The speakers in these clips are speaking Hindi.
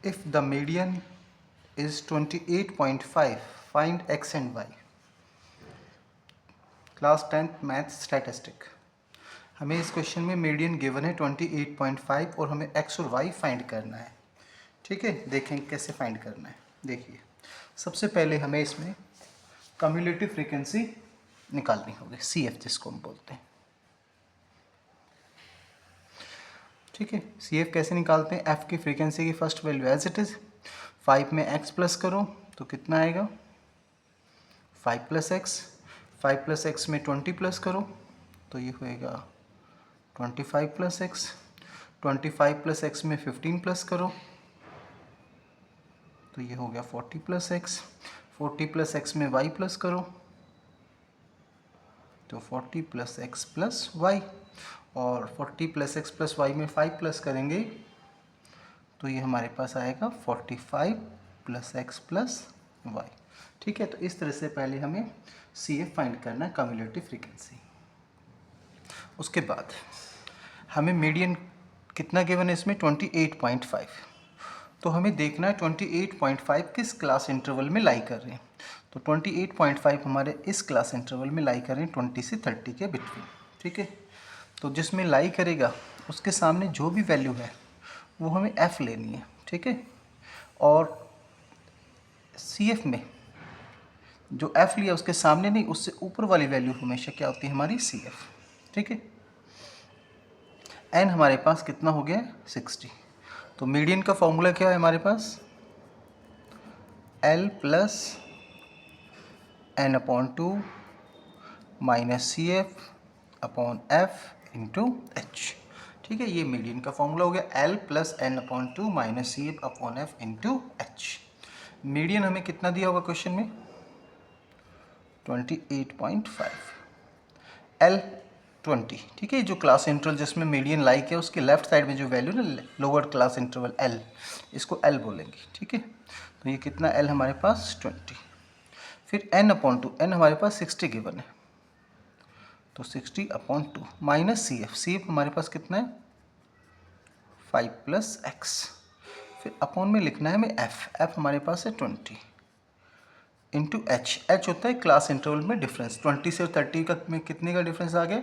If the median is 28.5, find x and y. Class 10th math statistic. हमें इस क्वेश्चन में मीडियन गिवन है 28.5 और हमें x और y फाइंड करना है। ठीक है, देखें कैसे फाइंड करना है। देखिए, सबसे पहले हमें इसमें कम्युलेटिव फ्रीक्वेंसी निकालनी होगी, CF जिसको हम बोलते हैं। ठीक है, CF कैसे निकालते हैं? F की फ्रीक्वेंसी की first value as it is 5 में x प्लस करो तो कितना आएगा 5 प्लस एक्स, 5 प्लस एक्स में 20 प्लस करो तो ये होएगा 25 प्लस एक्स, 25 प्लस एक्स में 15 प्लस करो तो ये हो गया 40 प्लस एक्स, 40 प्लस एक्स में y प्लस करो तो 40 प्लस एक्स प्लस वाई, और 40 प्लस एक्स प्लस वाई में 5 प्लस करेंगे तो ये हमारे पास आएगा 45 प्लस एक्स प्लस वाई। ठीक है, तो इस तरह से पहले हमें CF फाइंड करना है, कम्युलेटिव फ्रीक्वेंसी। उसके बाद हमें मीडियन कितना गिवन है इसमें 28.5, तो हमें देखना है 28.5 किस क्लास इंटरवल में लाई कर रहे हैं। तो 28.5 हमारे इस क्लास इंटरवल में लाई कर रहे हैं 20 से 30 के बिटवीन। ठीक है, तो जिसमें लाई करेगा उसके सामने जो भी वैल्यू है वो हमें F लेनी है। ठीक है, और CF में जो F लिया उसके सामने नहीं, उससे ऊपर वाली वैल्यू हमेशा क्या होती है हमारी CF। ठीक है, N हमारे पास कितना हो गया 60। तो मीडियन का फॉर्मूला क्या है हमारे पास L plus N upon 2 minus CF upon F into H। ठीक है, ये मीडियन का फॉर्मूला हो गया L plus N upon 2 minus CF upon F into H। Median हमें कितना दिया होगा क्वेश्चन में 28.5, L 20। ठीक है, जो क्लास इंटरवल जिसमें मीडियन लाई किया उसके लेफ्ट साइड में जो वैल्यू ना लोअर क्लास इंटरवल L, इसको L बोलेंगे। ठीक है, तो ये कितना L हमारे पास 20। फिर N अपॉन 2, N हमारे पास 60 गिवन है तो 60 अपॉन 2 माइनस CF हमारे पास कितना है 5 प्लस एक्स। फिर अपॉन में लिखना है हमें F हमारे पास है 20 इंटू H होता है क्लास इंटरवल में डिफरेंस। 20 से 30 का में कितने का डिफरेंस आ गया,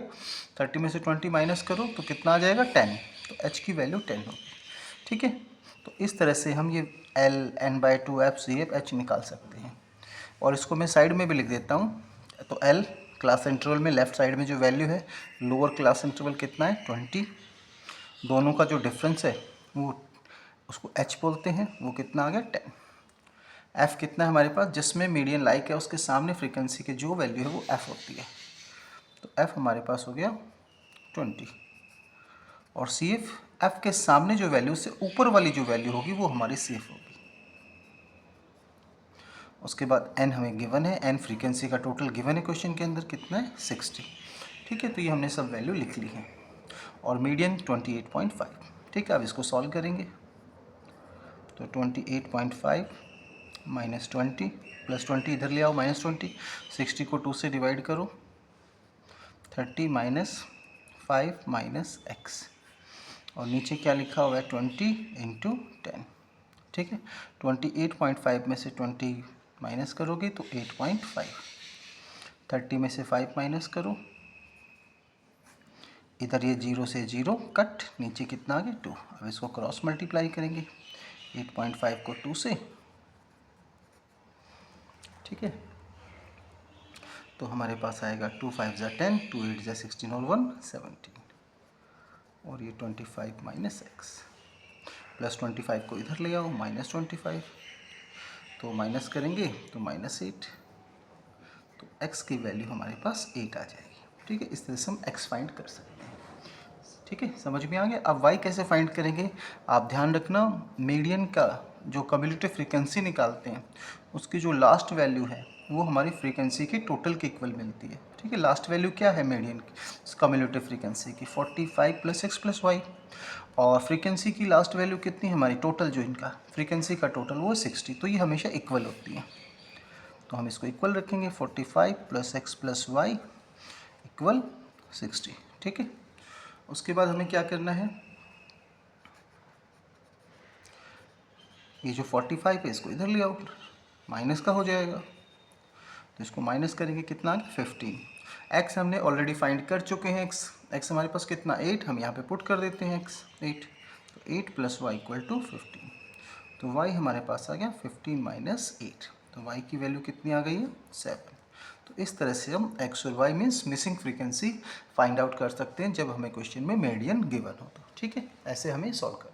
30 में से 20 माइनस करो तो कितना आ जाएगा 10, तो H की वैल्यू 10 होगी। ठीक है, तो इस तरह से हम ये L N/2 F CF H निकाल सकते हैं। और इसको मैं साइड में भी लिख देता हूँ। तो L क्लास इंटरवल में लेफ्ट साइड में जो वैल्यू है, लोअर क्लास इंटरवल कितना है 20, दोनों का जो डिफरेंस है वो उसको H बोलते हैं, वो कितना आ गया 10। F कितना है हमारे पास, जिसमें मीडियन लाइक है उसके सामने फ्रीक्वेंसी की जो वैल्यू है वो F होती है, तो F हमारे पास हो गया 20। और CF F के सामने जो वैल्यू से ऊपर वाली जो वैल्यू होगी वो हमारी CF होगी। उसके बाद N हमें गिवन है, N फ्रीक्वेंसी का टोटल गिवन है क्वेश्चन के अंदर कितना है 60। ठीक है, तो ये हमने सब वैल्यू लिख ली है और मीडियन 28.5। ठीक है, अब इसको सॉल्व करेंगे तो 28.5 माइनस 20 प्लस 20 इधर ले आओ माइनस 20, 60 को 2 से डिवाइड करो 30 माइनस 5 माइनस एक्स, और नीचे क्या लिखा हुआ है 20 इंटू 10। ठीक है, 28.5 में से 20 माइनस करोगे तो 8.5, 30 में से 5 माइनस करो, इधर ये 0 से 0 कट, नीचे कितना आ गया 2। अब इसको क्रॉस मल्टीप्लाई करेंगे 8.5 को 2 से। ठीक है, तो हमारे पास आएगा 2 5 ज़ा 10, 2 8 ज़ा 16 और 1 17, और ये 25 माइनस एक्स प्लस 25 को इधर ले आओ माइनस 25, तो माइनस करेंगे तो माइनस 8, तो x की वैल्यू हमारे पास 8 आ जाएगी। ठीक है, इस तरह से हम x फाइंड कर सकते हैं। ठीक है, समझ में आ गया। अब y कैसे फाइंड करेंगे, आप ध्यान रखना, मीडियन का जो कम्युलेटिव फ्रीक्वेंसी निकालते हैं उसकी जो लास्ट वैल्यू है वो हमारी फ्रीक्वेंसी की टोटल के इक्वल मिलती है। ठीक है, लास्ट वैल्यू क्या है मीडियन की कम्युलेटिव फ्रीक्वेंसी की 45 प्लस एक्स प्लस वाई, और फ्रीक्वेंसी की लास्ट वैल्यू कितनी है हमारी टोटल, जो इनका फ्रीक्वेंसी का टोटल वो 60, तो ये हमेशा इक्वल होती है। तो हम इसको इक्वल रखेंगे 45 plus x plus y equal 60। ठीक है, उसके बाद हमें क्या करना है, ये जो 45 है इसको इधर ले आओ, माइनस का हो जाएगा, तो इसको माइनस करेंगे, कितना आ गया 15। एक्स हमने ऑलरेडी फाइंड कर चुके हैं, एक्स हमारे पास कितना 8, हम यहाँ पे पुट कर देते हैं एक्स 8, तो 8 + y = 15, तो y हमारे पास आ गया 15 - 8, तो y की वैल्यू कितनी आ गई है 7। तो इस तरह से हम x और y means missing frequency find out कर सकते हैं जब हमें क्वेश्चन में मीडियन गिवन हो तो। ठीक है, ऐसे हमें सॉल्व करना है।